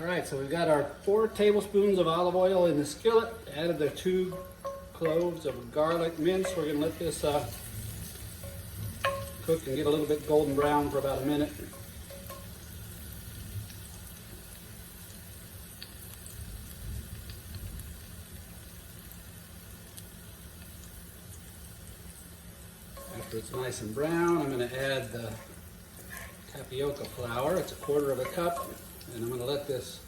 All right, so we've got our 4 tablespoons of olive oil in the skillet. Added the 2 cloves of garlic mince. We're going to let this cook and get a little bit golden brown for about a minute. After it's nice and brown, I'm going to add the tapioca flour. It's 1/4 cup, and I'm going to let this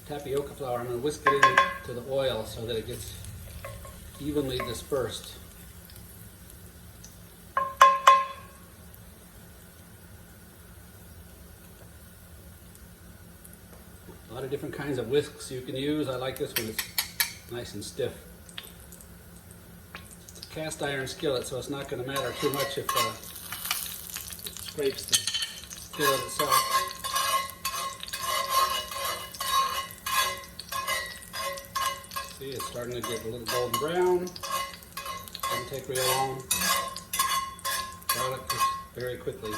tapioca flour, I'm going to whisk it into the oil so that it gets evenly dispersed. A lot of different kinds of whisks you can use. I like this one, it's nice and stiff. It's a cast iron skillet, so it's not going to matter too much if it scrapes the skillet itself. See, it's starting to get a little golden brown. Doesn't take real long. Garlic cooks very quickly.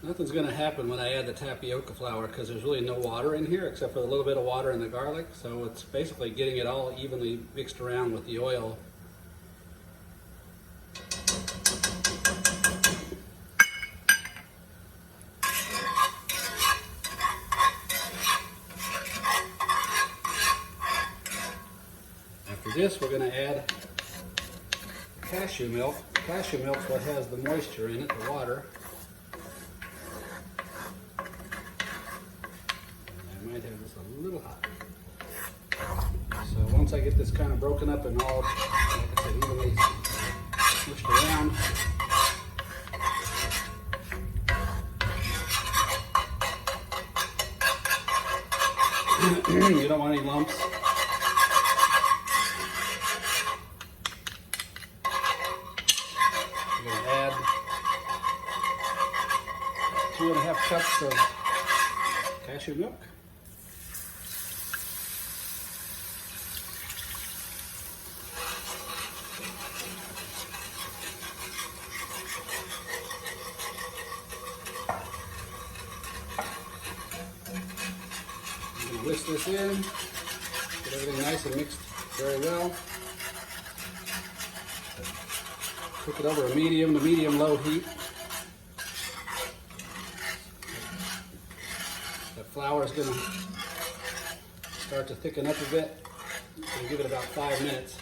Nothing's going to happen when I add the tapioca flour because there's really no water in here except for a little bit of water in the garlic. So it's basically getting it all evenly mixed around with the oil. After this, we're going to add cashew milk. Cashew milk is what has the moisture in it, the water. Might have this a little hot. So once I get this kind of broken up and all, like I said, evenly pushed around, you don't want any lumps. I'm going to add 2½ cups of cashew milk. Whisk this in, get everything nice and mixed very well. Cook it over a medium to medium-low heat. The flour is going to start to thicken up a bit. So give it about 5 minutes.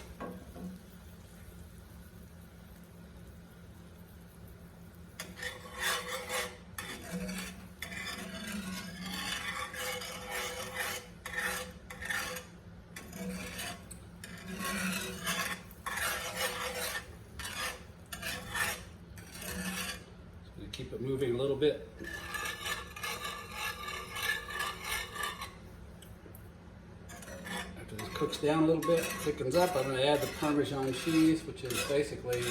Keep it moving a little bit. After this cooks down a little bit, thickens up, I'm going to add the Parmesan cheese, which is basically a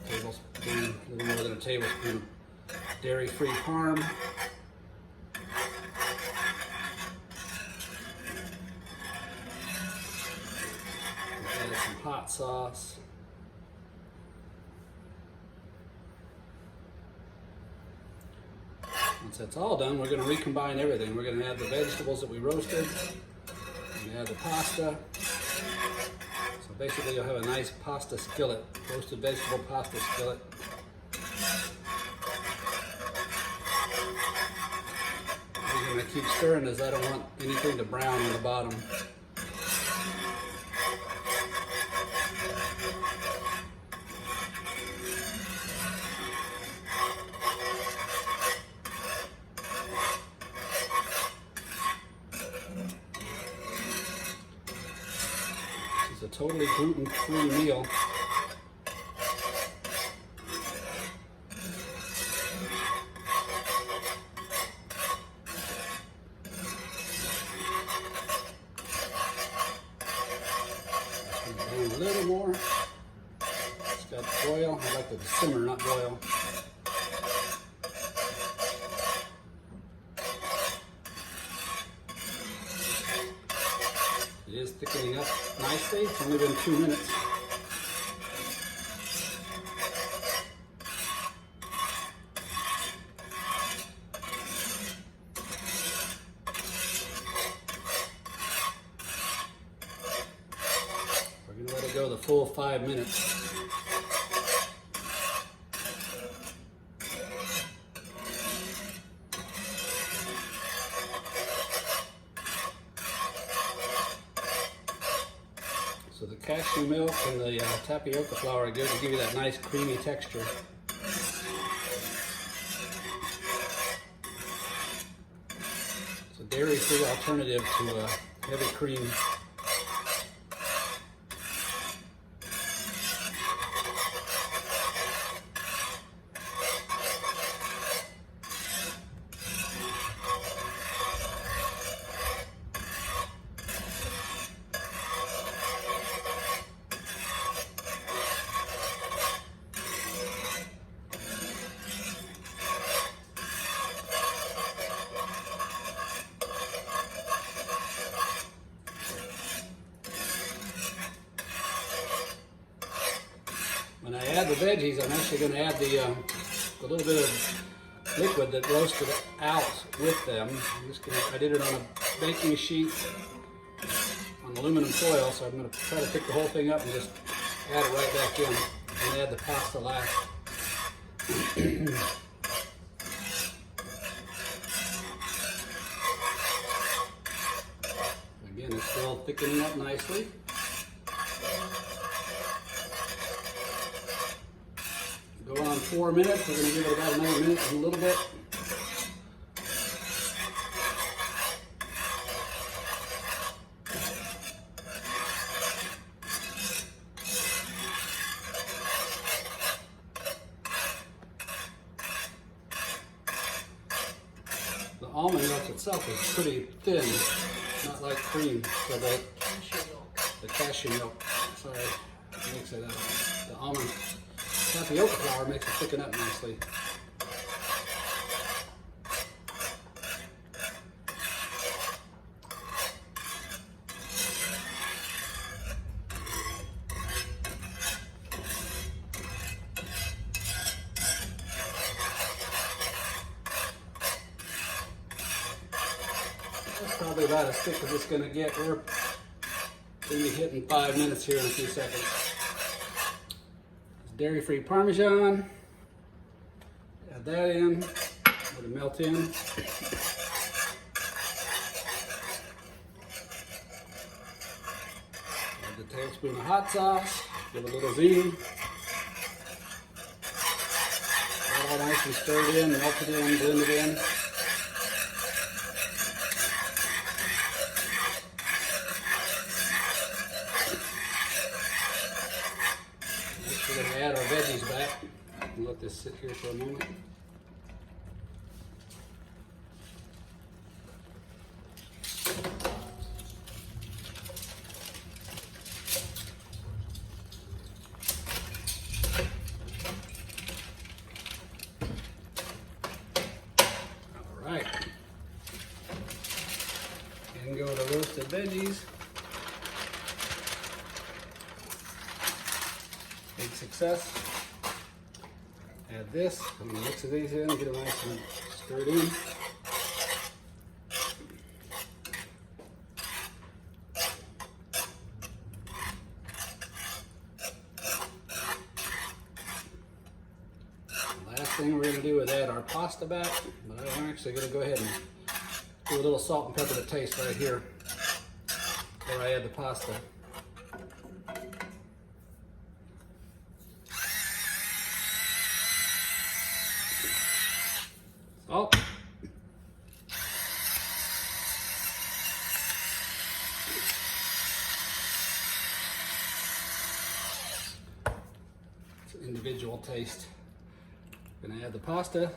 tablespoon, a little more than a tablespoon, dairy-free parm. Add some hot sauce. Once that's all done, we're going to recombine everything. We're going to add the vegetables that we roasted. We're going to add the pasta. So basically you'll have a nice pasta skillet, roasted vegetable pasta skillet. I'm going to keep stirring as I don't want anything to brown on the bottom. A totally gluten-free meal. A little more. It's got oil. I like it to simmer, not boil. It is thickening up nicely. It's only been 2 minutes. it go the full 5 minutes. So the cashew milk and the tapioca flour are good to give you that nice creamy texture. It's a dairy-free alternative to heavy cream. When I add the veggies, I'm actually going to add the little bit of liquid that roasted out with them. I did it on a baking sheet on aluminum foil, so I'm going to try to pick the whole thing up and just add it right back in and add the pasta last. Again, it's still thickening up nicely. Go on 4 minutes. We're going to give it about another minute and a little bit. The almond milk itself is pretty thin, not like cream. So the cashew milk, sorry, makes it the almond tapioca flour makes it thicken up nicely. That's probably about as thick as it's going to get. We're going to be hitting 5 minutes here in a few seconds. Dairy-free Parmesan, add that in, let it melt in. Add the tablespoon of hot sauce, give it a little zing. Get all nice and stirred in, melted in, blended in. We're going to add our veggies back and let this sit here for a moment. All right. And go to roasted veggies. Big success. Add this. I'm going to mix these in, get them nice and stirred in. Last thing we're going to do is add our pasta back, but I'm actually going to go ahead and do a little salt and pepper to taste right here before I add the pasta. Oh. It's an individual taste. Gonna add the pasta.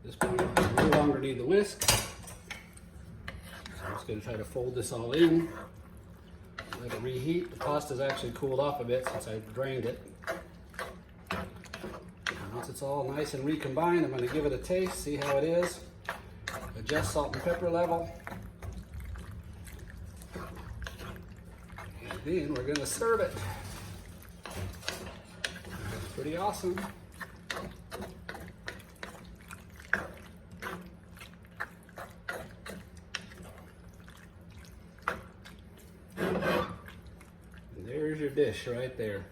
This point, I no longer need the whisk. So I'm just gonna try to fold this all in. Let it reheat. The pasta's actually cooled off a bit since I drained it. Once it's all nice and recombined, I'm going to give it a taste, see how it is. Adjust salt and pepper level. And then we're going to serve it. That's pretty awesome. dish right there.